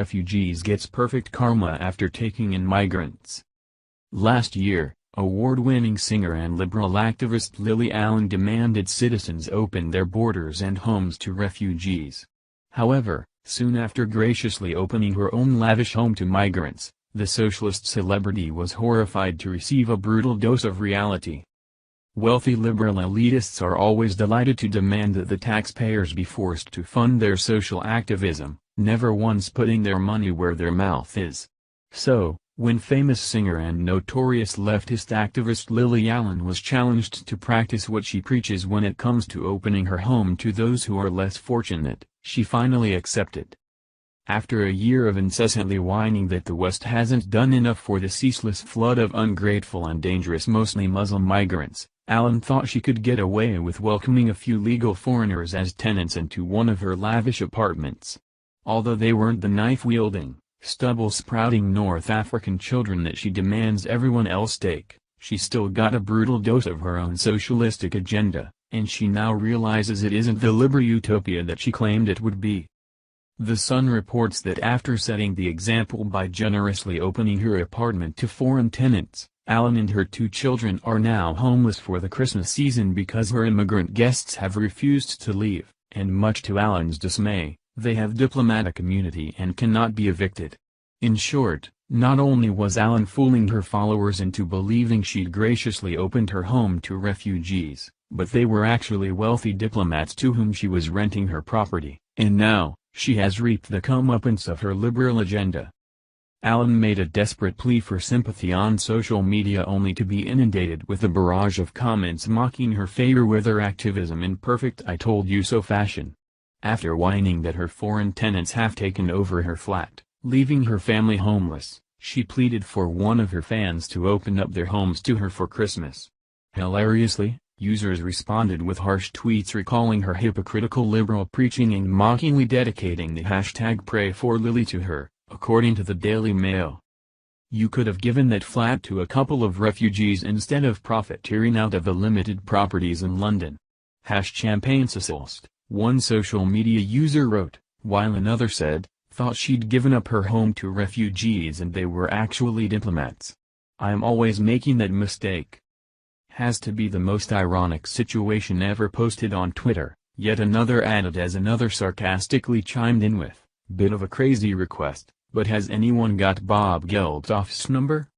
Refugees gets perfect karma after taking in migrants. Last year, award-winning singer and liberal activist Lily Allen demanded citizens open their borders and homes to refugees. However, soon after graciously opening her own lavish home to migrants, the socialist celebrity was horrified to receive a brutal dose of reality. Wealthy liberal elitists are always delighted to demand that the taxpayers be forced to fund their social activism, never once putting their money where their mouth is. So, when famous singer and notorious leftist activist Lily Allen was challenged to practice what she preaches when it comes to opening her home to those who are less fortunate, she finally accepted. After a year of incessantly whining that the West hasn't done enough for the ceaseless flood of ungrateful and dangerous mostly Muslim migrants, Allen thought she could get away with welcoming a few legal foreigners as tenants into one of her lavish apartments. Although they weren't the knife-wielding, stubble-sprouting North African children that she demands everyone else take, she still got a brutal dose of her own socialistic agenda, and she now realizes it isn't the liberal utopia that she claimed it would be. The Sun reports that after setting the example by generously opening her apartment to foreign tenants, Allen and her 2 children are now homeless for the Christmas season because her immigrant guests have refused to leave, and much to Allen's dismay, they have diplomatic immunity and cannot be evicted. In short, not only was Allen fooling her followers into believing she'd graciously opened her home to refugees, but they were actually wealthy diplomats to whom she was renting her property, and now, she has reaped the comeuppance of her liberal agenda. Allen made a desperate plea for sympathy on social media only to be inundated with a barrage of comments mocking her favor-weather activism in perfect "I told you so" fashion. After whining that her foreign tenants have taken over her flat, leaving her family homeless, she pleaded for one of her fans to open up their homes to her for Christmas. Hilariously, users responded with harsh tweets recalling her hypocritical liberal preaching and mockingly dedicating the hashtag #PrayForLily to her, according to the Daily Mail. You could have given that flat to a couple of refugees instead of profiteering out of the limited properties in London. #ChampagneSaucilist, one social media user wrote, while another said, thought she'd given up her home to refugees and they were actually diplomats. I'm always making that mistake. Has to be the most ironic situation ever posted on Twitter, yet another added as another sarcastically chimed in with, bit of a crazy request, but has anyone got Bob Geldof's number?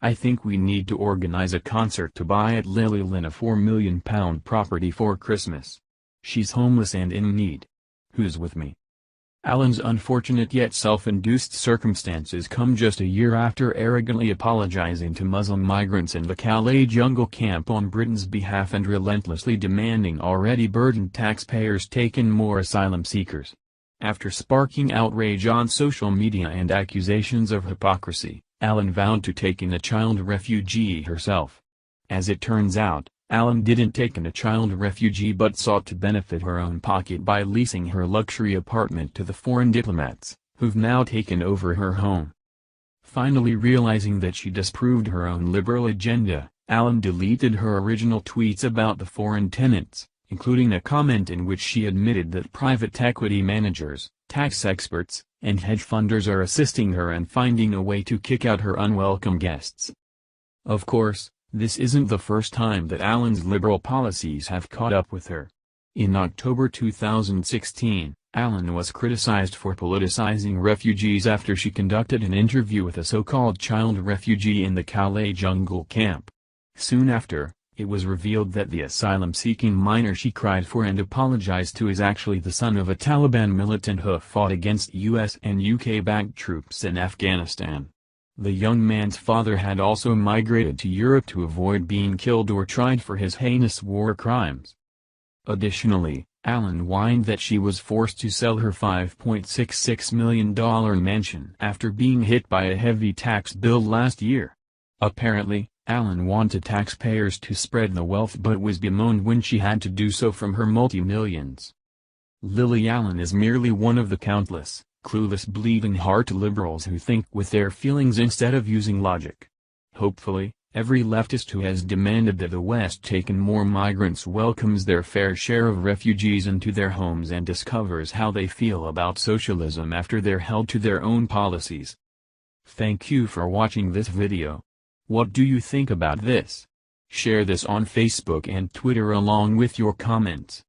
I think we need to organize a concert to buy at Lily Lynn a £4 million property for Christmas. She's homeless and in need. Who's with me? Allen's unfortunate yet self-induced circumstances come just a year after arrogantly apologizing to Muslim migrants in the Calais jungle camp on Britain's behalf and relentlessly demanding already burdened taxpayers take in more asylum seekers. After sparking outrage on social media and accusations of hypocrisy, Allen vowed to take in a child refugee herself. As it turns out, Allen didn't take in a child refugee but sought to benefit her own pocket by leasing her luxury apartment to the foreign diplomats, who've now taken over her home. Finally realizing that she disproved her own liberal agenda, Allen deleted her original tweets about the foreign tenants, including a comment in which she admitted that private equity managers, tax experts, and hedge funders are assisting her and finding a way to kick out her unwelcome guests. Of course, this isn't the first time that Allen's liberal policies have caught up with her. In October 2016, Allen was criticized for politicizing refugees after she conducted an interview with a so-called child refugee in the Calais jungle camp. Soon after, it was revealed that the asylum-seeking minor she cried for and apologized to is actually the son of a Taliban militant who fought against US and UK-backed troops in Afghanistan. The young man's father had also migrated to Europe to avoid being killed or tried for his heinous war crimes. Additionally, Allen whined that she was forced to sell her $5.66 million mansion after being hit by a heavy tax bill last year. Apparently, Allen wanted taxpayers to spread the wealth but was bemoaned when she had to do so from her multi-millions. Lily Allen is merely one of the countless, clueless bleeding heart liberals who think with their feelings instead of using logic. Hopefully, Every leftist who has demanded that the West take in more migrants welcomes their fair share of refugees into their homes and discovers how they feel about socialism after they're held to their own policies. Thank you for watching this video. What do you think about this? Share this on Facebook and Twitter along with your comments.